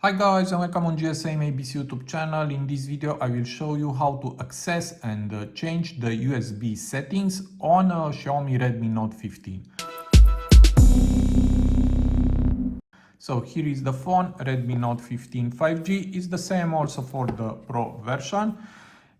Hi guys and welcome on GSM-ABC YouTube channel. In this video I will show you how to access and change the USB settings on a Xiaomi Redmi Note 15. So here is the phone, Redmi Note 15 5G. Is the same also for the Pro version.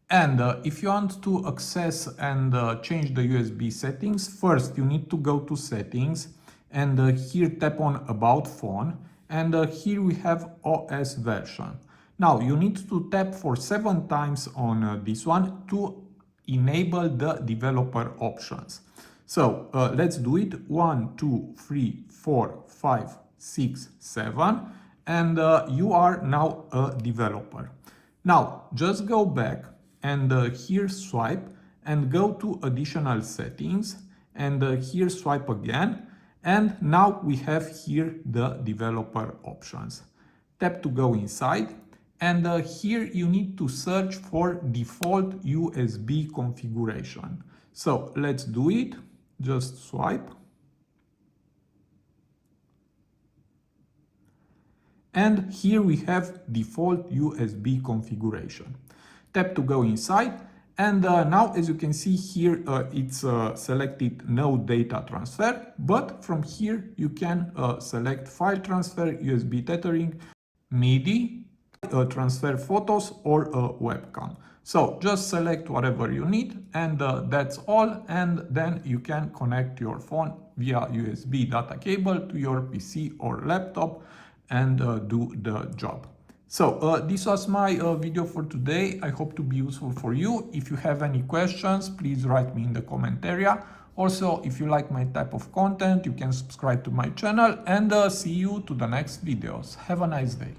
And if you want to access and change the USB settings, first you need to go to settings and here tap on about phone. And here we have OS version. Now you need to tap for 7 times on this one to enable the developer options. So let's do it. 1, 2, 3, 4, 5, 6, 7, and you are now a developer. Now just go back and here swipe and go to additional settings and here swipe again. And now we have here the developer options. Tap to go inside and here you need to search for default USB configuration. So let's do it. Just swipe. And here we have default USB configuration. Tap to go inside. And now, as you can see here, it's selected no data transfer, but from here you can select file transfer, USB tethering, MIDI, transfer photos or a webcam. So just select whatever you need and that's all, and then you can connect your phone via USB data cable to your PC or laptop and do the job. So this was my video for today. I hope to be useful for you. If you have any questions, please write me in the comment area. Also, if you like my type of content, you can subscribe to my channel and see you to the next videos. Have a nice day.